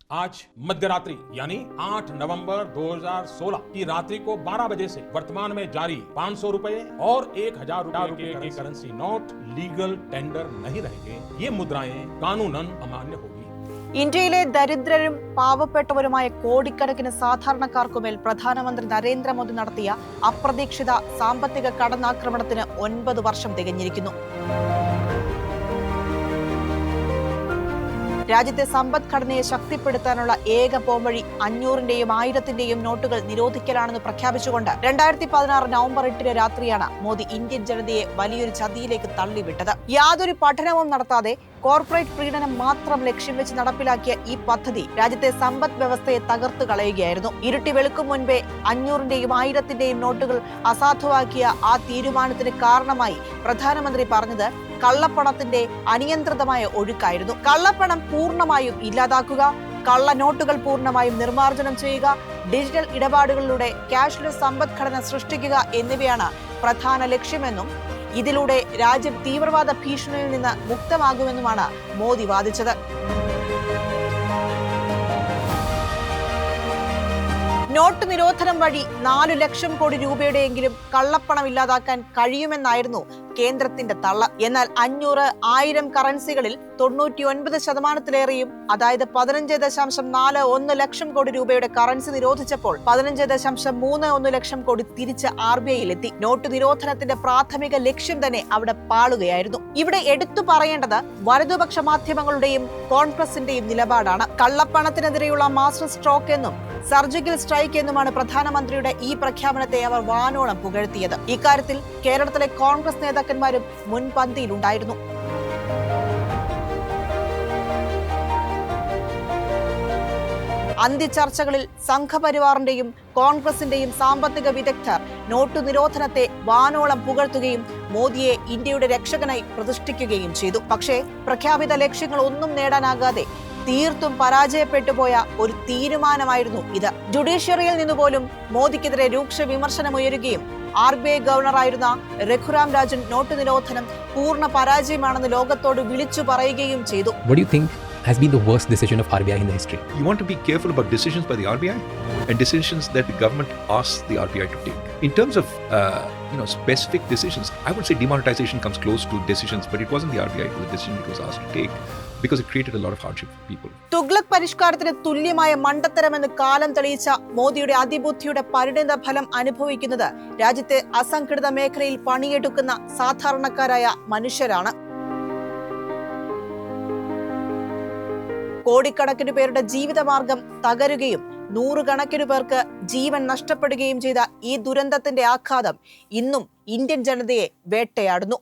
आज मध्यरात्रि यानी 8 नवंबर 2016 की रात्रि को 12 बजे से वर्तमान में जारी 500 रुपए और 1000 रुपए के करेंसी नोट लीगल टेंडर नहीं रहेंगे। ये मुद्राएं कानूनन अमान्य होगी। ഇന്ത്യയിലെ ദരിദ്രരും പാവപ്പെട്ടവരുമായ കോടിക്കണക്കിന് സാധാരണക്കാർക്കുമേൽ പ്രധാനമന്ത്രി നരേന്ദ്രമോദി നടത്തിയ അപ്രതീക്ഷിത സാമ്പത്തിക കടന്നാക്രമണത്തിന് 9 വർഷം തികഞ്ഞിരിക്കുന്നു. രാജ്യത്തെ സമ്പദ്ഘടനയെ ശക്തിപ്പെടുത്താനുള്ള ഏക പോംവഴി 500-ന്റെയും 1000-ന്റെയും നോട്ടുകൾ നിരോധിക്കലാണെന്ന് പ്രഖ്യാപിച്ചുകൊണ്ട് 2016 നവംബർ 8 രാത്രിയാണ് മോദി ഇന്ത്യൻ ജനതയെ വലിയൊരു ചതിയിലേക്ക് തള്ളിവിട്ടത്. യാതൊരു പഠനവും നടത്താതെ കോർപ്പറേറ്റ് പ്രീണനം മാത്രം ലക്ഷ്യം വെച്ച് നടപ്പിലാക്കിയ ഈ പദ്ധതി രാജ്യത്തെ സമ്പദ് വ്യവസ്ഥയെ തകർത്തു കളയുകയായിരുന്നു. ഇരുട്ടി വെളുക്കും മുൻപേ 500-ന്റെയും 1000-ന്റെയും നോട്ടുകൾ അസാധുവാക്കിയ ആ തീരുമാനത്തിന് കാരണമായി പ്രധാനമന്ത്രി പറഞ്ഞത് കള്ളപ്പണത്തിന്റെ അനിയന്ത്രിതമായ ഒഴുക്കായിരുന്നു. കള്ളപ്പണം പൂർണ്ണമായും ഇല്ലാതാക്കുക, കള്ളനോട്ടുകൾ പൂർണ്ണമായും നിർമ്മാർജ്ജനം ചെയ്യുക, ഡിജിറ്റൽ ഇടപാടുകളിലൂടെ ക്യാഷ്ലെസ് സമ്പദ്ഘടന സൃഷ്ടിക്കുക എന്നിവയാണ് പ്രധാന ലക്ഷ്യമെന്നും ഇതിലൂടെ രാജ്യം തീവ്രവാദ ഭീഷണിയിൽ നിന്ന് മുക്തമാകുമെന്നുമാണ് മോദി വാദിച്ചത്. നോട്ട് നിരോധനം വഴി 4 ലക്ഷം കോടി രൂപയുടെയെങ്കിലും കള്ളപ്പണം ഇല്ലാതാക്കാൻ കഴിയുമെന്നായിരുന്നു കേന്ദ്രത്തിന്റെ തള്ള. എന്നാൽ 500, 1000 കറൻസികളിൽ 99% അതായത് 15.41 ലക്ഷം കോടി രൂപയുടെ കറൻസി നിരോധിച്ചപ്പോൾ 15.31 ലക്ഷം കോടി തിരിച്ച് RBIയിലെത്തി. നോട്ട് നിരോധനത്തിന്റെ പ്രാഥമിക ലക്ഷ്യം തന്നെ അവിടെ പാളുകയായിരുന്നു. ഇവിടെ എടുത്തു പറയേണ്ടത് വലതുപക്ഷ മാധ്യമങ്ങളുടെയും കോൺഗ്രസിന്റെയും നിലപാടാണ്. കള്ളപ്പണത്തിനെതിരെയുള്ള മാസ്റ്റർ സ്ട്രോക്ക് എന്നും സർജിക്കൽ സ്ട്രൈക്ക് എന്നുമാണ് പ്രധാനമന്ത്രിയുടെ ഈ പ്രഖ്യാപനത്തെ അവർ വാനോളം പുകഴ്ത്തിയത്. ഇക്കാര്യത്തിൽ കേരളത്തിലെ കോൺഗ്രസ് നേതാക്കന്മാരും മുൻപന്തിയിലുണ്ടായിരുന്നു. അന്ത്യചർച്ചകളിൽ സംഘപരിവാറിന്റെയും കോൺഗ്രസിന്റെയും സാമ്പത്തിക വിദഗ്ധർ നോട്ടു നിരോധനത്തെ വാനോളം പുകഴ്ത്തുകയും മോദിയെ ഇന്ത്യയുടെ രക്ഷകനായി പ്രതിഷ്ഠിക്കുകയും ചെയ്തു. പക്ഷേ പ്രഖ്യാപിത ലക്ഷ്യങ്ങൾ ഒന്നും നേടാനാകാതെ തീർത്തും പരാജയപ്പെട്ടുപോയ ഒരു തീരുമാനമായിരുന്നു ഇത്. ജുഡീഷ്യറിയിൽ നിന്നുപോലും മോദിക്കെതിരെ രൂക്ഷ വിമർശനമുയരുകയും RBI ഗവർണറായിരുന്ന രഘുറാം രാജൻ നോട്ട് നിരോധനം പൂർണ്ണ പരാജയമാണെന്ന് ലോകത്തോട് വിളിച്ചു പറയുകയും ചെയ്തു. What do you think has been the worst decision of RBI in the history? You want to be careful about decisions by the RBI and decisions that the government asks the RBI to take. In terms of specific decisions, I would say demonetization comes close to decisions, but it wasn't the RBI who the decision it was asked to take because it created a lot of hardship for people. Tughlaq പരിഷ്കാരത്തിന് തുല്യമായ മണ്ടത്തരമെന്ന് കാലം തെളിയിച്ച മോദിയുടെ അതിബുദ്ധിയുടെ പരിണിത ഫലം അനുഭവിക്കുന്നത് രാജ്യത്തെ അസംഘടിത മേഖലയിൽ പണിയെടുക്കുന്ന സാധാരണക്കാരായ മനുഷ്യരാണ്. കോടിക്കണക്കിന് പേരുടെ ജീവിതമാർഗം തകരുകയും 100 കണക്കിന് പേർക്ക് ജീവൻ നഷ്ടപ്പെടുകയും ചെയ്ത ഈ ദുരന്തത്തിന്റെ ആഘാതം ഇന്നും ഇന്ത്യൻ ജനതയെ വേട്ടയാടുന്നു.